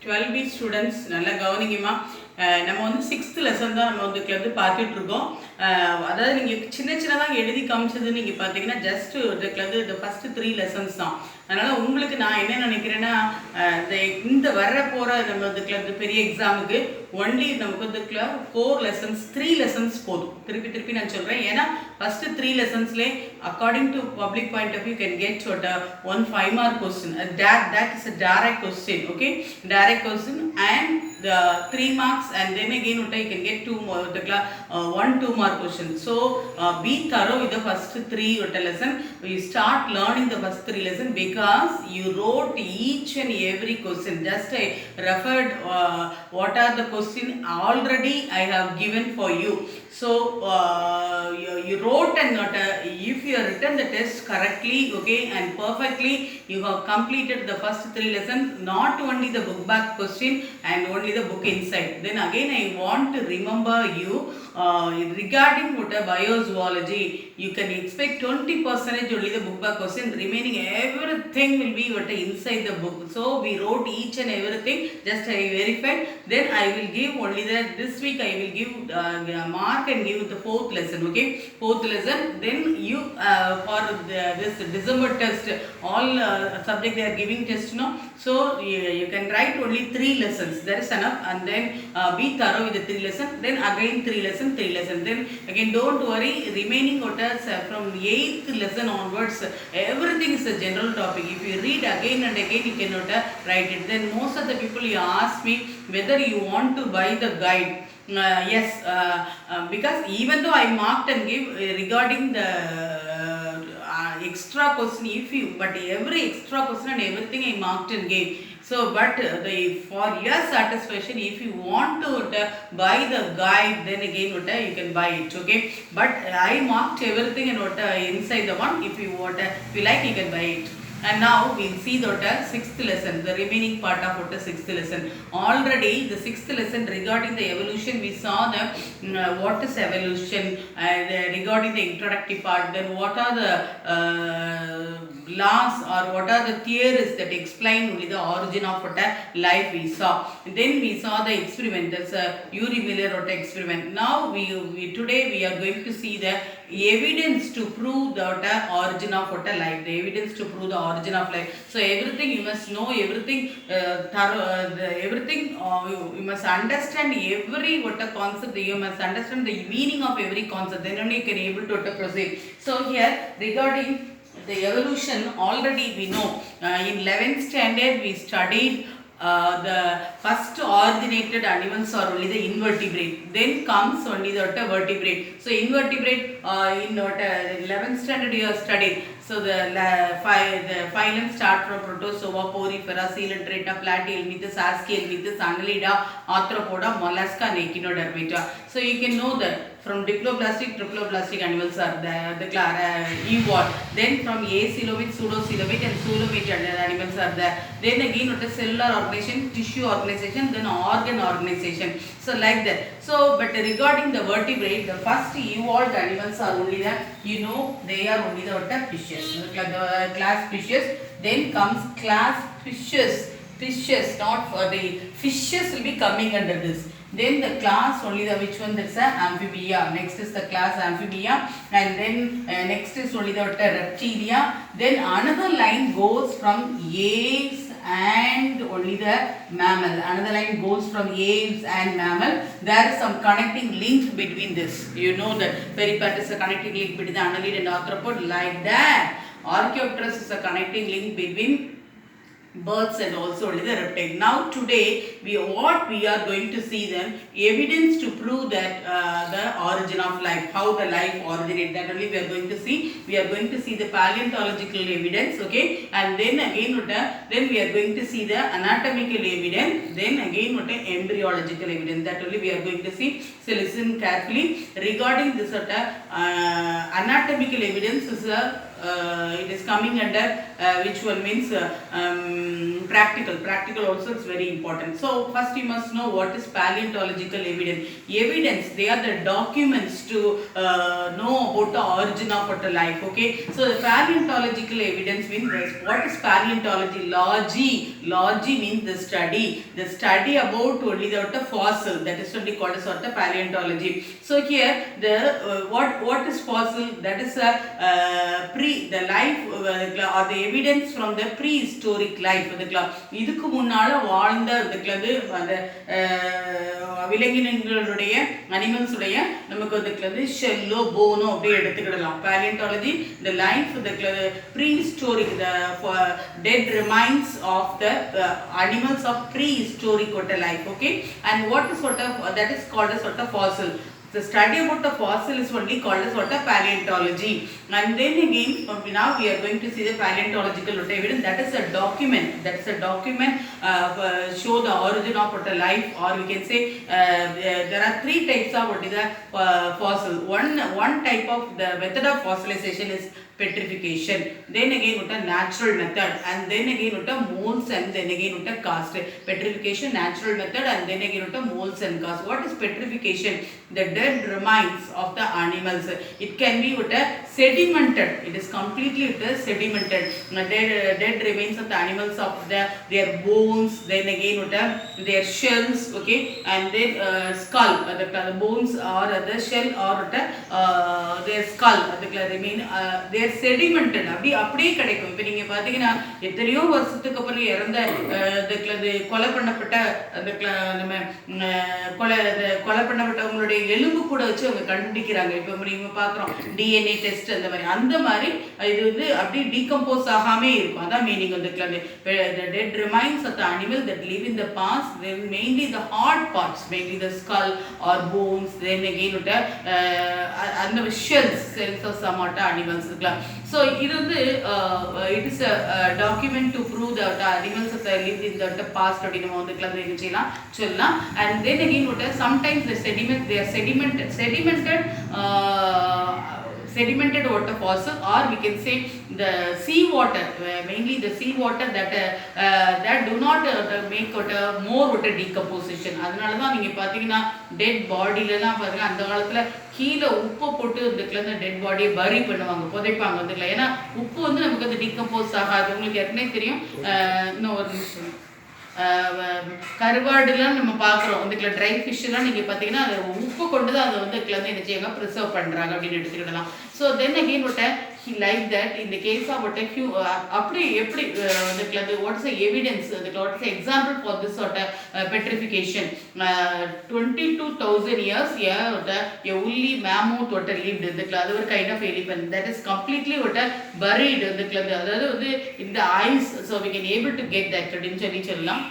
12B students நல்லா கவனிங்கம்மா. நம்ம வந்து 6th லெசன் தான் நம்ம வந்து பார்த்துட்டு இருக்கோம். அதாவது நீங்கள் சின்ன சின்னதாக எழுதி காமிச்சது நீங்கள் பார்த்தீங்கன்னா ஜஸ்ட் இந்த ஃபஸ்ட்டு 3 லெசன்ஸ் தான். அதனால் உங்களுக்கு நான் என்ன நினைக்கிறேன்னா, இந்த வர போகிற நம்ம வந்து பெரிய எக்ஸாமுக்கு ஒன்லி நமக்கு வந்து 4 லெசன்ஸ் 3 லெசன்ஸ் போதும். திருப்பி நான் சொல்கிறேன். ஏன்னா ஃபஸ்ட்டு 3 லெசன்ஸ்லேயே according to public point of view can get one 5 mark question. That is a direct question. Okay, direct question and the 3 marks, and then again you can get 1 2 mark question. So be thorough with the first 3 lesson. You start learning the first 3 lesson because you wrote each and every question. Just I referred what are the question already I have given for you. So you wrote and if you have written the test correctly, okay, and perfectly, you have completed the first 3 lessons, not only the book back question and only the book inside. Then again I want to remember you regarding biozoology, you can expect 20% only the book back question. Remaining everything will be inside the book. So we wrote each and everything. Just I verified. Then I will give only this week I will give mark and give the 4th lesson. Okay, 4th lesson. Then you for this December test, all subject they are giving test, no. So you can write only 3 lessons. That is enough. And then be thorough with the 3 lessons. Then again 3 lessons. Then again don't worry. Remaining from 8th lesson onwards, everything is a general topic. If you read again and again, you cannot write it. Then most of the people you ask me whether you want to buy the guide. Yes, because even though I marked and gave regarding the extra question, but every extra question and everything I marked and gave. So but for your satisfaction, if you want to buy the guide, then again you can buy it. Okay, but I marked everything and inside the one. If you like, you can buy it. And now we'll see the 6th lesson, the remaining part of the 6th lesson. Already the 6th lesson regarding the evolution, we saw the what is evolution, regarding the introductory part. Then what are the laws or what are the theories that explain only the origin of life we saw. Then we saw the experiment. That's a Urey Miller experiment. Now today we are going to see the evidence to prove the origin of life. The evidence to prove the origin of life. So everything you must know, everything you must understand every concept. You must understand the meaning of every concept. Then only you can able to proceed. So here regarding the evolution, already we know in 11th standard we studied the first originated animals are only the invertebrate. Then comes only the vertebrate. So invertebrate in 11th standard you have studied. So the phylum start from Protozoa, Porifera, Coelenterata, Platyhelminthes, Aschelminthes, Annelida, Arthropoda, Mollusca, and Echinodermata. So you can know that from triploblastic animals are the evolved. Then from acoelomate, pseudocoelomate and coelomate animals are there. Then again cellular organization, tissue organization, then organ organization. So like that. So but regarding the vertebrate, the first evolved animals are only the, they are only the fishes. The class fishes. Then comes class fishes, not for the fishes will be coming under this. Then the class only the which one, that's amphibia. Next is the class amphibia, and then next is only the reptilia. Then another line goes from apes and only the mammal. Another line goes from apes and mammal. There is some connecting link between this. You know that peripatus is a connecting link between the annelid and arthropod. Like that, Archaeopteryx is a connecting link between birds and also only the reptile. Now today what we are going to see them evidence to prove that the origin of life, how the life originated. That only we are going to see. We are going to see the paleontological evidence. Okay, and then again then we are going to see the anatomical evidence. Then again embryological evidence. That only we are going to see. So listen carefully regarding this anatomical evidence is it is coming under which one means practical. Practical also is very important. So first you must know what is paleontological evidence. Evidence, they are the documents to know about the origin of what life. Okay, so the paleontological evidence means what is paleontology? Logy means the study about only the fossil, that is only called as what the paleontology. So here the what is fossil? That is a the life or the evidence from the prehistoric life. இதுக்கு முன்னால வாழ்ந்த அந்த விலங்கினங்களுடைய animals உடைய நமக்கு வந்து cello போனோ அப்படியே எடுத்துக்கிடலாம். Paleontology, the life, the prehistoric, the dead remains of the animals of prehistoric life. Okay, and what is that is called as fossil. The study about the fossil is only called as paleontology. And then again, now we are going to see the paleontological evidence. That is a document. That's a document show the origin of life, or we can say there are three types of fossil. One type of the method of fossilization is petrification. Then again with a natural method, and then again with a molds, and then again with a cast. Petrification, natural method, and then again with a molds and cast. What is petrification? The dead remains of the animals. It can be with a sedimented. It is completely sedimented. Dead remains of the animals, of their bones, then again with their shells. Okay, and then skull. The bones or the shell or their skull. Remain. They are sedimented. அப்படியே கிடைக்கும். இப்போ நீங்க பாத்தீங்கன்னா எத்தனையோ வருஷத்துக்கு அப்புறம் இறந்த கொலை பண்ணப்பட்ட கொலை பண்ணப்பட்டவங்களுடைய எலும்பு கூட வச்சு அவங்க கண்டுபிடிக்கிறாங்க. இப்போ நீங்க பாக்குறோம் DNA டெஸ்ட் அந்த மாதிரி இது வந்து அப்படியே டீகம்போஸ் ஆகாமே இருக்கும். அதான் மீனிங் வந்து the dead remains of the animal that live in the past, then mainly the hard parts, mainly the skull or bones, then again and the shells of some animals. So it is a document to prove that the animals that lived in the past and then again sometimes the they are sedimented water fossil, or we can say the sea water, mainly the sea water that do not make more decomposition. அதனால தான் நீங்க பாத்தீங்கன்னா dead பாடிலலாம் பாத்தீங்கன்னா அந்த காலத்துல கீழே உப்பு போட்டு இந்த டெட் பாடியை பரி பண்ணுவாங்க, புதைப்பாங்க. ஏன்னா உப்பு வந்து நமக்கு வந்து டிகம்போஸ் ஆகாது. உங்களுக்கு ஏற்கனவே தெரியும். இன்னும் ஒரு நிமிஷம், கருவாடுலாம் நம்ம பார்க்குறோம். இந்த ட்ரை ஃபிஷ்ஷெல்லாம் நீங்கள் பார்த்தீங்கன்னா அது உப்பு கொண்டு தான் அதை வந்து என்ன செய்யுங்க ப்ரிசர்வ் பண்ணுறாங்க அப்படின்னு எடுத்துக்கிடலாம். So then again he like that in the case of அப்படி எப்படி what is the evidence, what is the example for this petrification? 22,000 years a woolly mammoth lived. அது ஒரு kind of elephant that is completely buried அதாவது வந்து in the ice, so we can able to get that அப்படின்னு சொல்லலாம்.